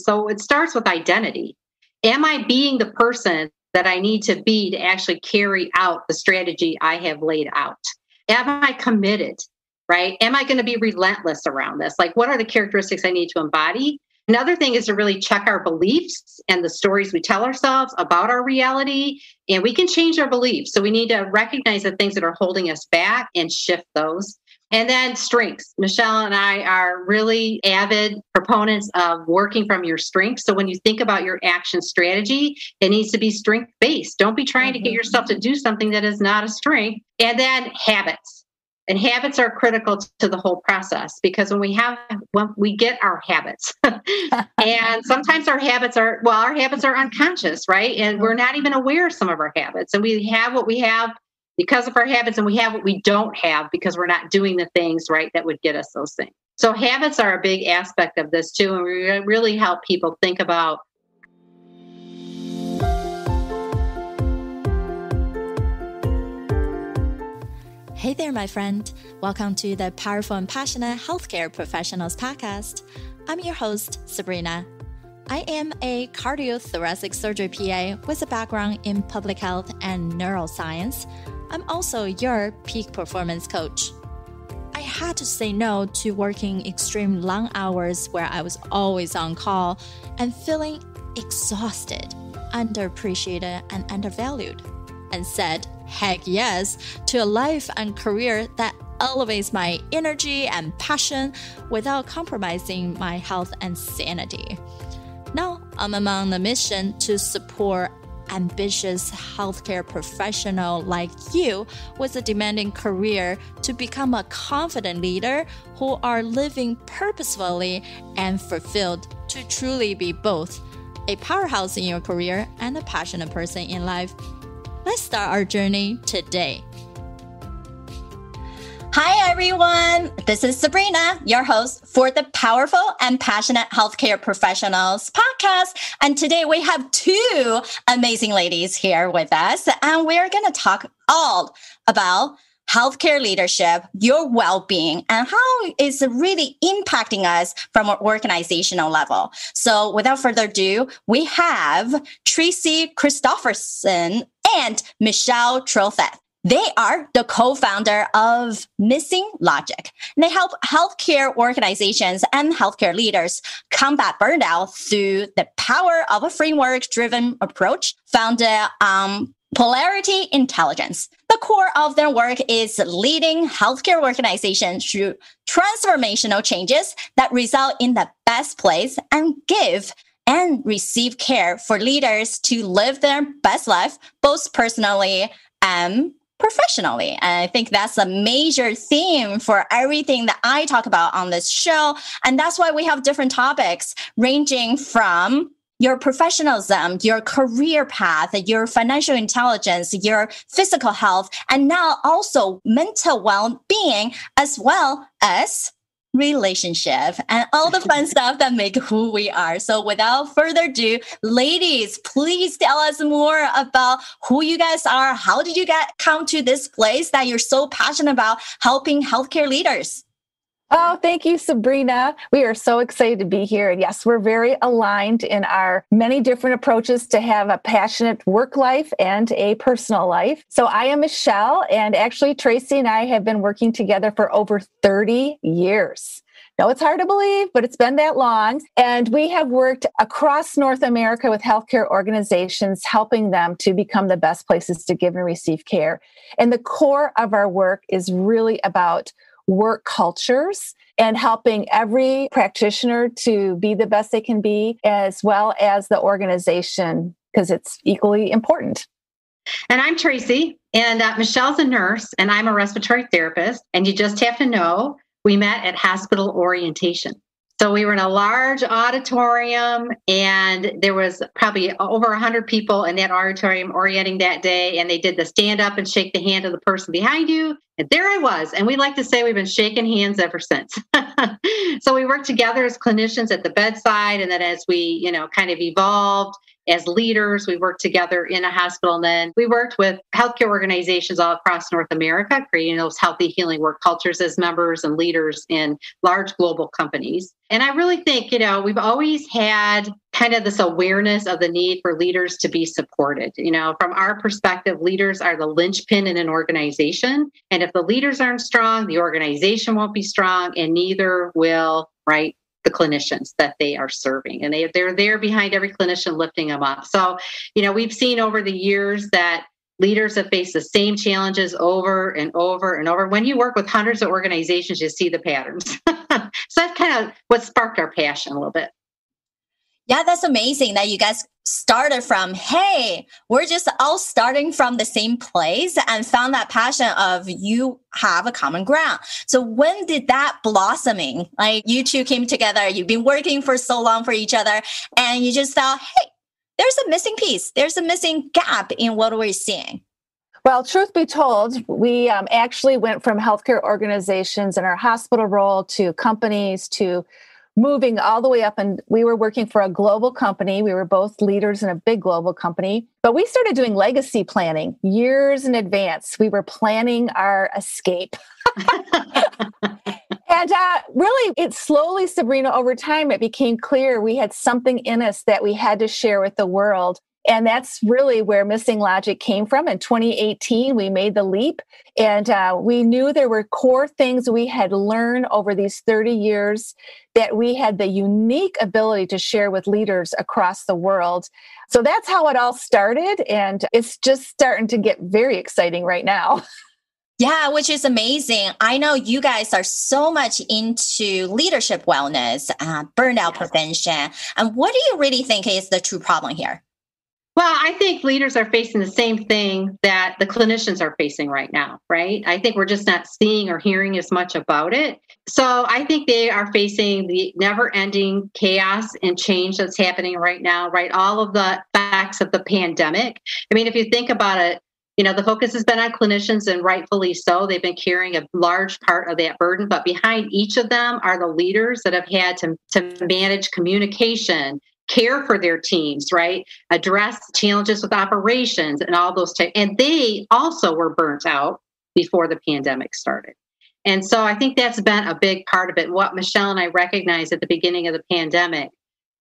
So it starts with identity. Am I being the person that I need to be to actually carry out the strategy I have laid out? Am I committed, right? Am I going to be relentless around this? Like, what are the characteristics I need to embody? Another thing is to really check our beliefs and the stories we tell ourselves about our reality. And we can change our beliefs. So we need to recognize the things that are holding us back and shift those. And then strengths. Michelle and I are really avid proponents of working from your strengths. So when you think about your action strategy, it needs to be strength-based. Don't be trying to get yourself to do something that is not a strength. And then habits. And habits are critical to the whole process, because when we get our habits and sometimes our habits are unconscious, right? And we're not even aware of some of our habits, and we have what we have because of our habits, and we have what we don't have because we're not doing the things, right, that would get us those things. So habits are a big aspect of this too. And we really help people think about. Hey there, my friend. Welcome to the Powerful and Passionate Healthcare Professionals podcast. I'm your host, Sabrina. I am a cardiothoracic surgery PA with a background in public health and neuroscience. I'm also your peak performance coach. I had to say no to working extreme long hours where I was always on call and feeling exhausted, underappreciated, and undervalued, and said heck yes to a life and career that elevates my energy and passion without compromising my health and sanity. Now, I'm among the mission to support ambitious healthcare professional like you with a demanding career to become a confident leader who are living purposefully and fulfilled to truly be both a powerhouse in your career and a passionate person in life. Let's start our journey today. Hi, everyone. This is Sabrina, your host for the Powerful and Passionate Healthcare Professionals podcast. And today we have two amazing ladies here with us, and we're going to talk all about healthcare leadership, your well-being, and how it's really impacting us from an organizational level. So without further ado, we have Tracy Christopherson and Michelle Troseth. They are the co-founder of Missing Logic. And they help healthcare organizations and healthcare leaders combat burnout through the power of a framework-driven approach founded on polarity intelligence. The core of their work is leading healthcare organizations through transformational changes that result in the best place and give and receive care for leaders to live their best life, both personally and professionally. And I think that's a major theme for everything that I talk about on this show. And that's why we have different topics ranging from your professionalism, your career path, your financial intelligence, your physical health, and now also mental well-being, as well as relationship and all the fun stuff that make who we are. So without further ado, ladies, please tell us more about who you guys are. How did you come to this place that you're so passionate about helping healthcare leaders? Oh, thank you, Sabrina. We are so excited to be here. And yes, we're very aligned in our many different approaches to have a passionate work life and a personal life. So I am Michelle, and actually Tracy and I have been working together for over 30 years. Now, it's hard to believe, but it's been that long. And we have worked across North America with healthcare organizations, helping them to become the best places to give and receive care. And the core of our work is really about work cultures and helping every practitioner to be the best they can be, as well as the organization, because it's equally important. And I'm Tracy, and Michelle's a nurse, and I'm a respiratory therapist. And you just have to know, we met at hospital orientation. So we were in a large auditorium, and there was probably over 100 people in that auditorium orienting that day. And they did the stand up and shake the hand of the person behind you. And there I was. And we like to say we've been shaking hands ever since. So we worked together as clinicians at the bedside. And then as we, kind of evolved as leaders, we worked together in a hospital. And then we worked with healthcare organizations all across North America, creating those healthy healing work cultures as members and leaders in large global companies. And I really think, we've always had kind of this awareness of the need for leaders to be supported. From our perspective, leaders are the linchpin in an organization. And if the leaders aren't strong, the organization won't be strong, and neither will, right, the clinicians that they are serving. And they're there behind every clinician lifting them up. So, we've seen over the years that leaders have faced the same challenges over and over and over. When you work with hundreds of organizations, you see the patterns. So that's kind of what sparked our passion a little bit. Yeah, that's amazing that you guys started from, hey, we're just all starting from the same place and found that passion of you have a common ground. So when did that blossoming, like you two came together, you've been working for so long for each other, and you just thought, hey, there's a missing piece. There's a missing gap in what we're seeing. Well, truth be told, we actually went from healthcare organizations in our hospital role to companies to moving all the way up. And we were working for a global company. We were both leaders in a big global company. But we started doing legacy planning years in advance. We were planning our escape. And really, it slowly, Sabrina, over time, it became clear we had something in us that we had to share with the world. And that's really where Missing Logic came from. In 2018, we made the leap, and we knew there were core things we had learned over these 30 years that we had the unique ability to share with leaders across the world. So that's how it all started. And it's just starting to get very exciting right now. Yeah, which is amazing. I know you guys are so much into leadership wellness, burnout prevention. And what do you really think is the true problem here? Well, I think leaders are facing the same thing that the clinicians are facing right now, right? I think we're just not seeing or hearing as much about it. So I think they are facing the never-ending chaos and change that's happening right now, right? All of the facts of the pandemic. I mean, if you think about it, the focus has been on clinicians, and rightfully so. They've been carrying a large part of that burden, but behind each of them are the leaders that have had to manage communication, care for their teams, right? Address challenges with operations and all those types. And they also were burnt out before the pandemic started. And so I think that's been a big part of it. What Michelle and I recognized at the beginning of the pandemic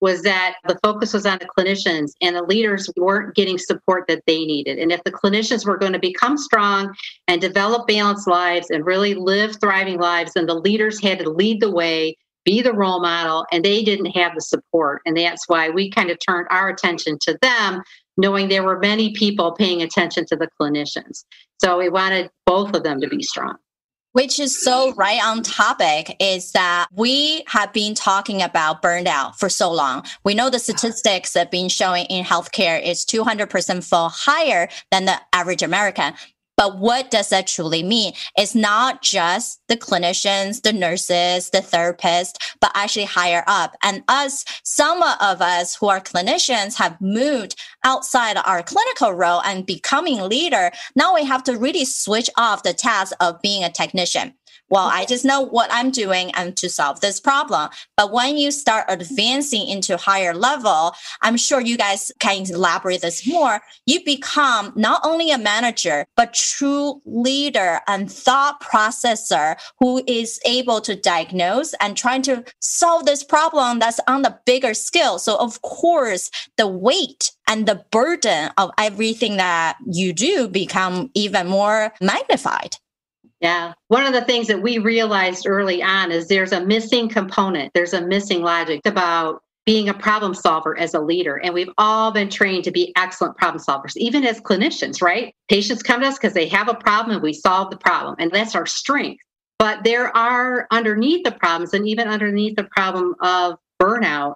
was that the focus was on the clinicians, and the leaders weren't getting support that they needed. And if the clinicians were going to become strong and develop balanced lives and really live thriving lives, then the leaders had to lead the way, be the role model, and they didn't have the support. And that's why we kind of turned our attention to them, knowing there were many people paying attention to the clinicians. So we wanted both of them to be strong. Which is so right on topic, is that we have been talking about burnout for so long. We know the statistics that have been showing in healthcare is 200% fall higher than the average American. But what does that truly mean? It's not just the clinicians, the nurses, the therapists, but actually higher up. And some of us who are clinicians have moved outside our clinical role and becoming leader. Now we have to really switch off the task of being a technician. Well, I just know what I'm doing and to solve this problem. But when you start advancing into higher level, I'm sure you guys can elaborate this more. You become not only a manager, but true leader and thought processor who is able to diagnose and trying to solve this problem that's on the bigger scale. So of course, the weight and the burden of everything that you do become even more magnified. Yeah. One of the things that we realized early on is there's a missing component. There's a missing logic about being a problem solver as a leader. And we've all been trained to be excellent problem solvers, even as clinicians, right? Patients come to us because they have a problem and we solve the problem. And that's our strength. But there are underneath the problems, and even underneath the problem of burnout,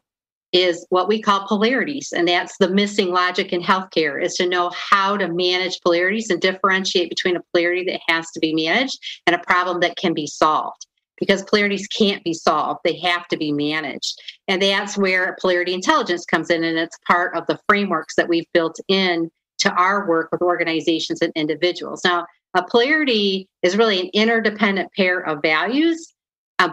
is what we call polarities. And that's the missing logic in healthcare, is to know how to manage polarities and differentiate between a polarity that has to be managed and a problem that can be solved. Because polarities can't be solved, they have to be managed. And that's where polarity intelligence comes in, and it's part of the frameworks that we've built in to our work with organizations and individuals. Now, A polarity is really an interdependent pair of values.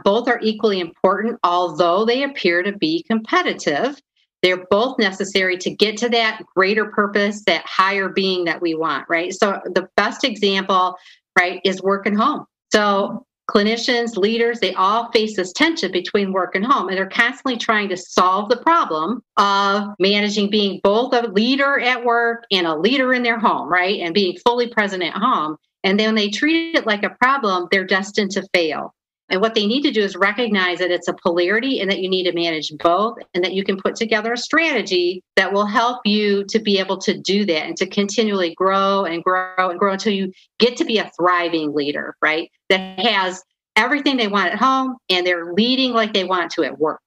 Both are equally important, although they appear to be competitive. They're both necessary to get to that greater purpose, that higher being that we want, right? So the best example, right, is work and home. So clinicians, leaders, they all face this tension between work and home, and they're constantly trying to solve the problem of managing being both a leader at work and a leader in their home, right? And being fully present at home. And then when they treat it like a problem, they're destined to fail. And what they need to do is recognize that it's a polarity and that you need to manage both, and that you can put together a strategy that will help you to be able to do that and to continually grow and grow and grow until you get to be a thriving leader, right? That has everything they want at home and they're leading like they want to at work.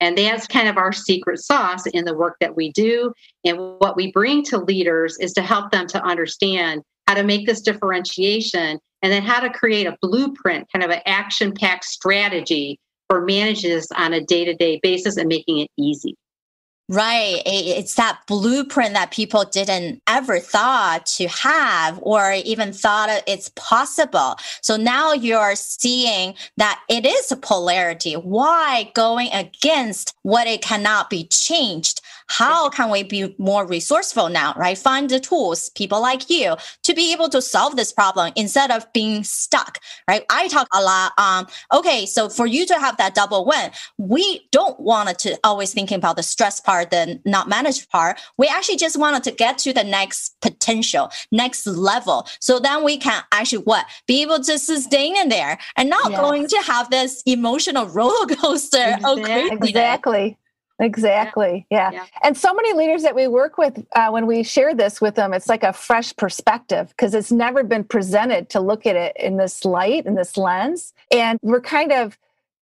And that's kind of our secret sauce in the work that we do. And what we bring to leaders is to help them to understand how to make this differentiation, and then how to create a blueprint, kind of an action-packed strategy for managers on a day-to-day basis and making it easy. Right. It's that blueprint that people didn't ever thought to have or even thought it's possible. So now you're seeing that it is a polarity. Why going against what it cannot be changed? How can we be more resourceful now, right? Find the tools, people like you, to be able to solve this problem instead of being stuck, right? I talk a lot okay, so for you to have that double win, we don't want to always thinking about the stress part, the not managed part. We actually just wanted to get to the next potential, next level. So then we can actually be able to sustain in there and not going to have this emotional roller coaster. Exactly. Yeah. And so many leaders that we work with, when we share this with them, it's like a fresh perspective because it's never been presented to look at it in this light, in this lens. And we're kind of,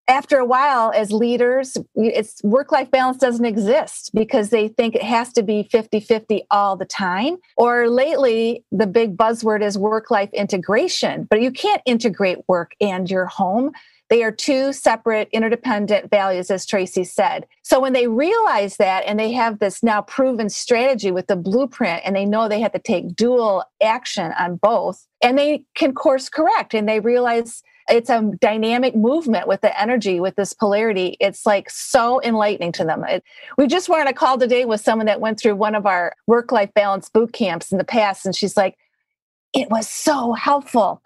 after a while as leaders, it's work-life balance doesn't exist because they think it has to be 50-50 all the time. Or lately, the big buzzword is work-life integration, but you can't integrate work and your home. They are two separate, interdependent values, as Tracy said. So when they realize that and they have this now proven strategy with the blueprint and they know they have to take dual action on both, and they can course correct and they realize it's a dynamic movement with the energy, with this polarity. It's like so enlightening to them. We just were on a call today with someone that went through one of our work-life balance boot camps in the past, and she's like, it was so helpful.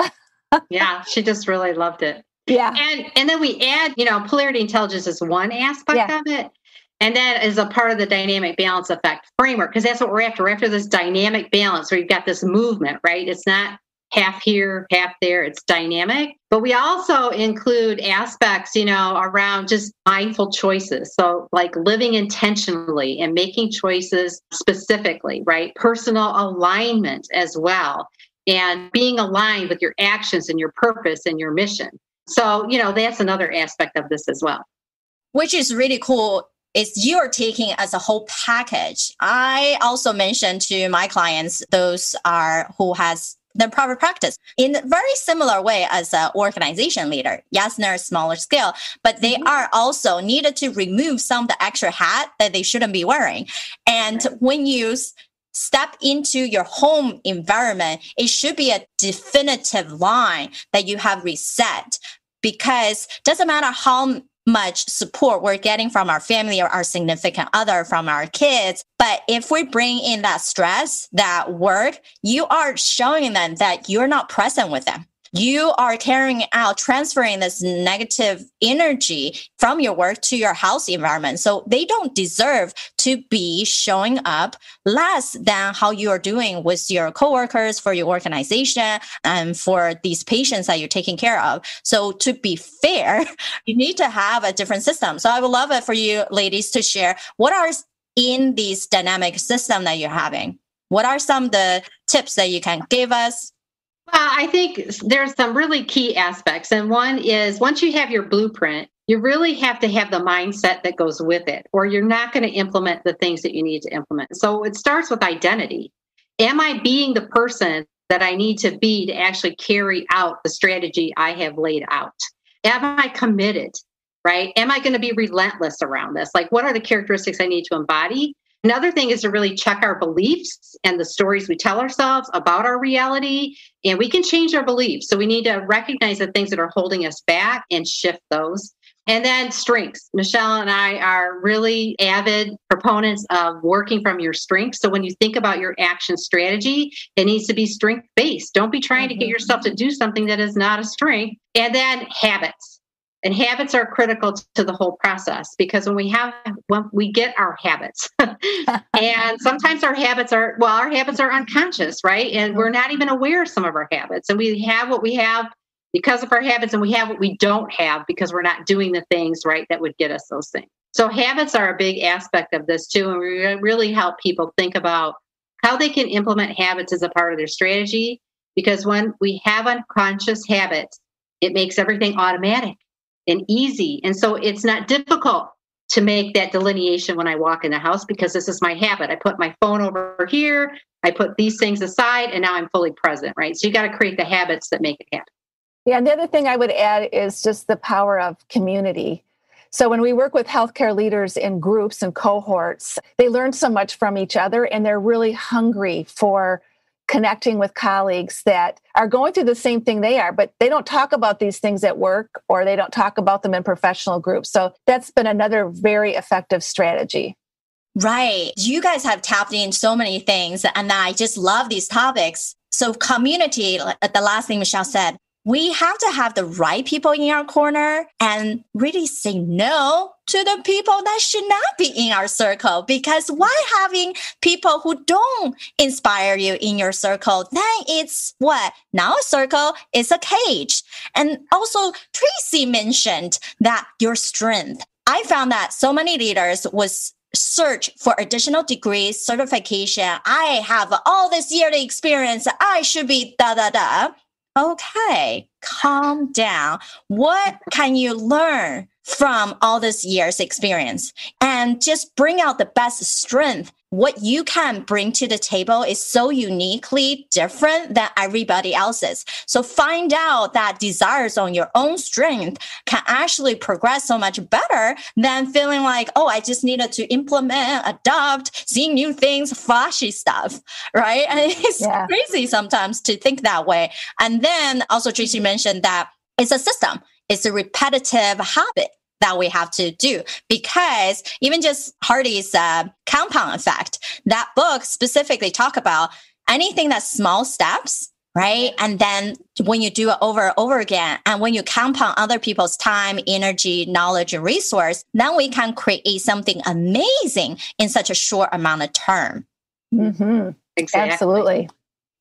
Yeah, she just really loved it. Yeah. And then we add, polarity intelligence is one aspect of it. And that is a part of the dynamic balance effect framework, because that's what we're after. We're after this dynamic balance where you've got this movement, right? It's not half here, half there. It's dynamic. But we also include aspects, around just mindful choices. So like living intentionally and making choices specifically, right? Personal alignment as well. And being aligned with your actions and your purpose and your mission. So, that's another aspect of this as well. Which is really cool. Is you're taking as a whole package. I also mentioned to my clients, those are who has the private practice in a very similar way as an organization leader. Yes, they're a smaller scale, but they are also needed to remove some of the extra hat that they shouldn't be wearing. And when you step into your home environment, it should be a definitive line that you have reset, because it doesn't matter how much support we're getting from our family or our significant other, from our kids. But if we bring in that stress, that work, you are showing them that you're not present with them. You are carrying out, transferring this negative energy from your work to your house environment. So they don't deserve to be showing up less than how you are doing with your coworkers, for your organization, and for these patients that you're taking care of. So to be fair, you need to have a different system. So I would love it for you ladies to share what are in these dynamic system that you're having. What are some of the tips that you can give us? I think there's some really key aspects. And one is, once you have your blueprint, you really have to have the mindset that goes with it, or you're not going to implement the things that you need to implement. So it starts with identity. Am I being the person that I need to be to actually carry out the strategy I have laid out? Am I committed, right? Am I going to be relentless around this? Like, what are the characteristics I need to embody Another thing is to really check our beliefs and the stories we tell ourselves about our reality. And we can change our beliefs. So we need to recognize the things that are holding us back and shift those. And then strengths. Michelle and I are really avid proponents of working from your strengths. So when you think about your action strategy, it needs to be strength-based. Don't be trying to get yourself to do something that is not a strength. And then habits. And habits are critical to the whole process, because when we get our habits, and sometimes our habits are unconscious, right? And we're not even aware of some of our habits. And we have what we have because of our habits, and we have what we don't have because we're not doing the things, right, that would get us those things. So habits are a big aspect of this too. And we really help people think about how they can implement habits as a part of their strategy, because when we have unconscious habits, it makes everything automatic and easy. And so it's not difficult to make that delineation when I walk in the house, because this is my habit. I put my phone over here, I put these things aside, and now I'm fully present, right? So you got to create the habits that make it happen. Yeah, and the other thing I would add is just the power of community. So when we work with healthcare leaders in groups and cohorts, they learn so much from each other, and they're really hungry for connecting with colleagues that are going through the same thing they are, but they don't talk about these things at work, or they don't talk about them in professional groups. So that's been another very effective strategy. Right. You guys have tapped in so many things, and I just love these topics. So community, the last thing Michelle said, we have to have the right people in our corner and really say no to the people that should not be in our circle. Because why having people who don't inspire you in your circle? Then it's what? Now a circle is a cage. And also Tracy mentioned that your strength. I found that so many leaders was search for additional degrees, certification. I have all this yearly experience. I should be da. Okay, calm down. What can you learn from all this year's experience? And just bring out the best strength. What you can bring to the table is so uniquely different than everybody else's. So find out that desires on your own strength can actually progress so much better than feeling like, oh, I just needed to implement, adopt, seeing new things, flashy stuff, right? And it's crazy sometimes to think that way. And then also Tracy mentioned that it's a system. It's a repetitive habit that we have to do, because even just Hardy's compound effect, that book specifically talk about anything that's small steps, right? And then when you do it over and over again, and when you compound other people's time, energy, knowledge, and resource, then we can create something amazing in such a short amount of time. Mm-hmm. Exactly. Absolutely.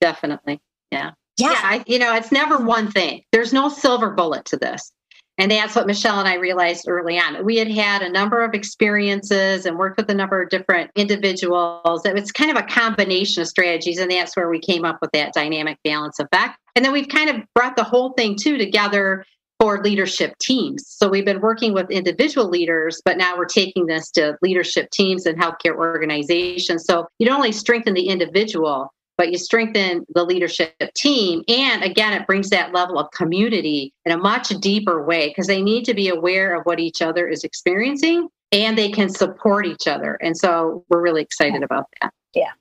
Definitely. Yeah. It's never one thing. There's no silver bullet to this. And that's what Michelle and I realized early on. We had a number of experiences and worked with a number of different individuals. It was kind of a combination of strategies. And that's where we came up with that dynamic balance effect. And then we've kind of brought the whole thing together for leadership teams. So we've been working with individual leaders, but now we're taking this to leadership teams and healthcare organizations. So you don't only strengthen the individual, but you strengthen the leadership team. And again, it brings that level of community in a much deeper way, because they need to be aware of what each other is experiencing, and they can support each other. And so we're really excited about that. Yeah.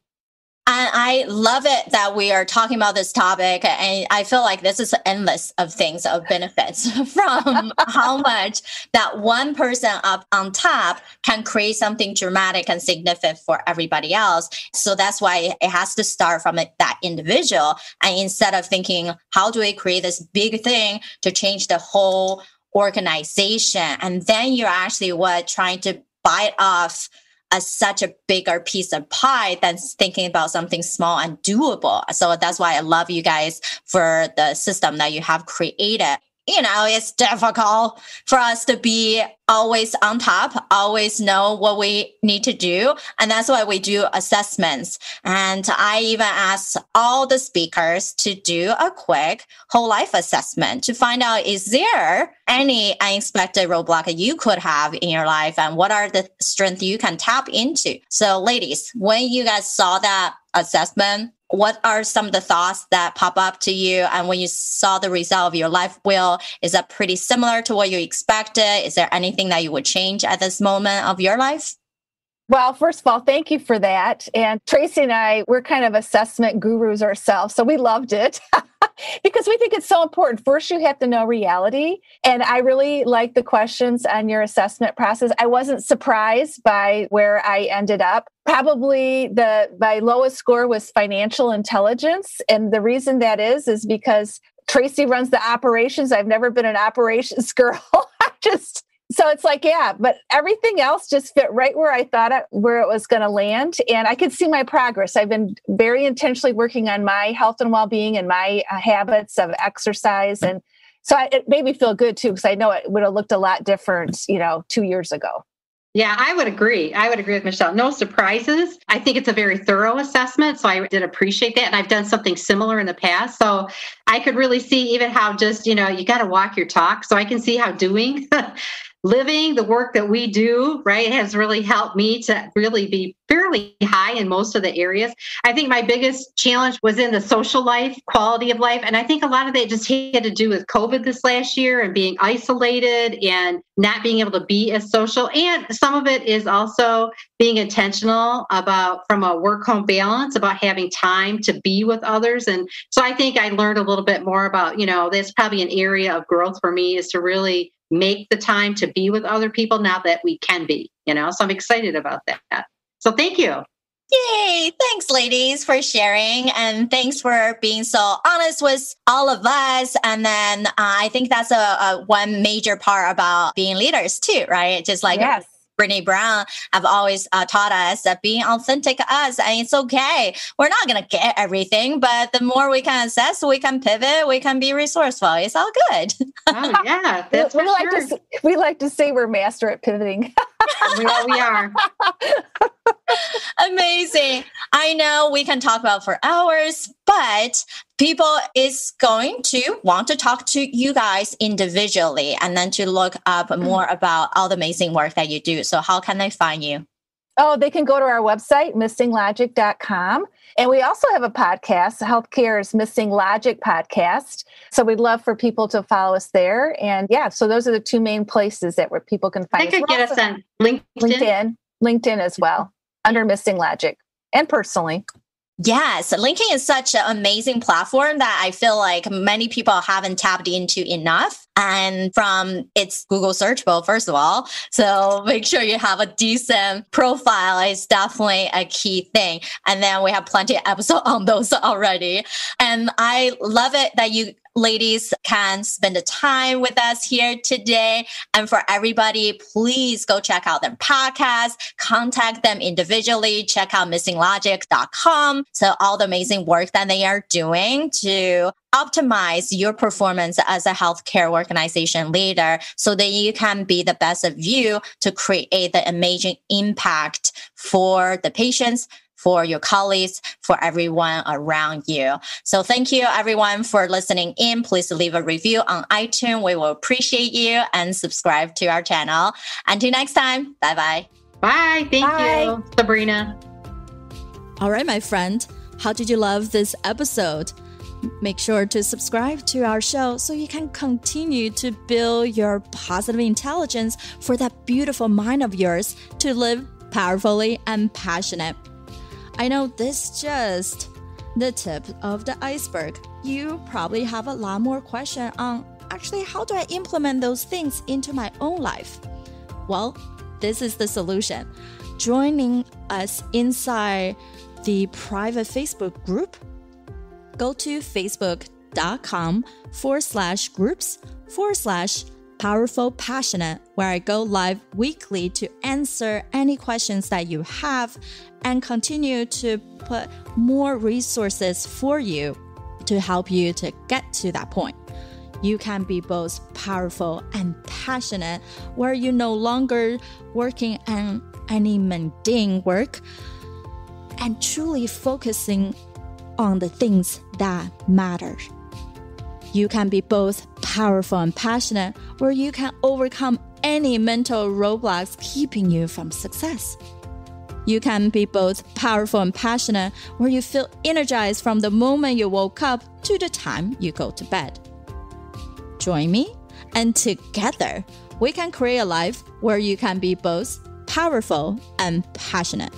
And I love it that we are talking about this topic. And I feel like this is endless of things, of benefits from how much that one person up on top can create something dramatic and significant for everybody else. So that's why it has to start from that individual. And instead of thinking, how do we create this big thing to change the whole organization? And then you're actually trying to bite off such a bigger piece of pie than thinking about something small and doable. So that's why I love you guys for the system that you have created. It's difficult for us to be always on top, always know what we need to do. And that's why we do assessments. And I even ask all the speakers to do a quick whole life assessment to find out, is there any unexpected roadblock that you could have in your life, and what are the strengths you can tap into? So ladies, when you guys saw that assessment, what are some of the thoughts that pop up to you? And when you saw the result of your life wheel, is that pretty similar to what you expected? Is there anything that you would change at this moment of your life? Well, first of all, thank you for that. And Tracy and I, we're kind of assessment gurus ourselves, so we loved it. Because we think it's so important. First, you have to know reality. And I really like the questions on your assessment process. I wasn't surprised by where I ended up. Probably my lowest score was financial intelligence. And the reason that is because Tracy runs the operations. I've never been an operations girl. So it's like, yeah, but everything else just fit right where I thought where it was going to land. And I could see my progress. I've been very intentionally working on my health and well-being and my habits of exercise. And so it made me feel good too, because I know it would have looked a lot different, 2 years ago. Yeah, I would agree. I would agree with Michelle. No surprises. I think it's a very thorough assessment. So I did appreciate that. And I've done something similar in the past. So I could really see even how just, you got to walk your talk. So I can see how doing living the work that we do, right, has really helped me to really be fairly high in most of the areas. I think my biggest challenge was in the social life, quality of life. And I think a lot of that just had to do with COVID this last year and being isolated and not being able to be as social. And some of it is also being intentional about, from a work-home balance, about having time to be with others. And so I think I learned a little bit more about, that's probably an area of growth for me, is to really make the time to be with other people now that we can be, so I'm excited about that. So thank you. Yay. Thanks, ladies, for sharing. And thanks for being so honest with all of us. And then I think that's a one major part about being leaders too, right? Just like yes. Brene Brown have always taught us that being authentic us, and it's okay. We're not going to get everything, but the more we can assess, we can pivot, we can be resourceful. It's all good. Oh, yeah. That's we like to say we're master at pivoting. We are. Amazing. I know we can talk about for hours, but people is going to want to talk to you guys individually and then to look up more about all the amazing work that you do. So how can they find you? Oh, they can go to our website, missinglogic.com. And we also have a podcast, Healthcare's Missing Logic podcast. So we'd love for people to follow us there. And yeah, so those are the two main places where people can find us. They could get us on LinkedIn as well, under Missing Logic, and personally. Yes, LinkedIn is such an amazing platform that I feel like many people haven't tapped into enough. And from its Google searchable, first of all. So make sure you have a decent profile. It's definitely a key thing. And then we have plenty of episodes on those already. And I love it that you ladies can spend the time with us here today. And for everybody, please go check out their podcast, contact them individually, check out missinglogic.com. So all the amazing work that they are doing to optimize your performance as a healthcare organization leader so that you can be the best of you to create the amazing impact for the patients, for your colleagues, for everyone around you. So thank you everyone for listening in. Please leave a review on iTunes. We will appreciate you, and subscribe to our channel. Until next time, bye-bye. Bye. Thank you, Sabrina. All right, my friend. How did you love this episode? Make sure to subscribe to our show so you can continue to build your positive intelligence for that beautiful mind of yours to live powerfully and passionate. I know this is just the tip of the iceberg. You probably have a lot more questions on actually how do I implement those things into my own life? Well, this is the solution. Joining us inside the private Facebook group, go to facebook.com/groups/powerful passionate, where I go live weekly to answer any questions that you have and continue to put more resources for you to help you to get to that point. You can be both powerful and passionate, where you're no longer working on any mundane work and truly focusing on the things that matter. You can be both powerful and passionate, where you can overcome any mental roadblocks keeping you from success. You can be both powerful and passionate, where you feel energized from the moment you woke up to the time you go to bed. Join me, and together we can create a life where you can be both powerful and passionate.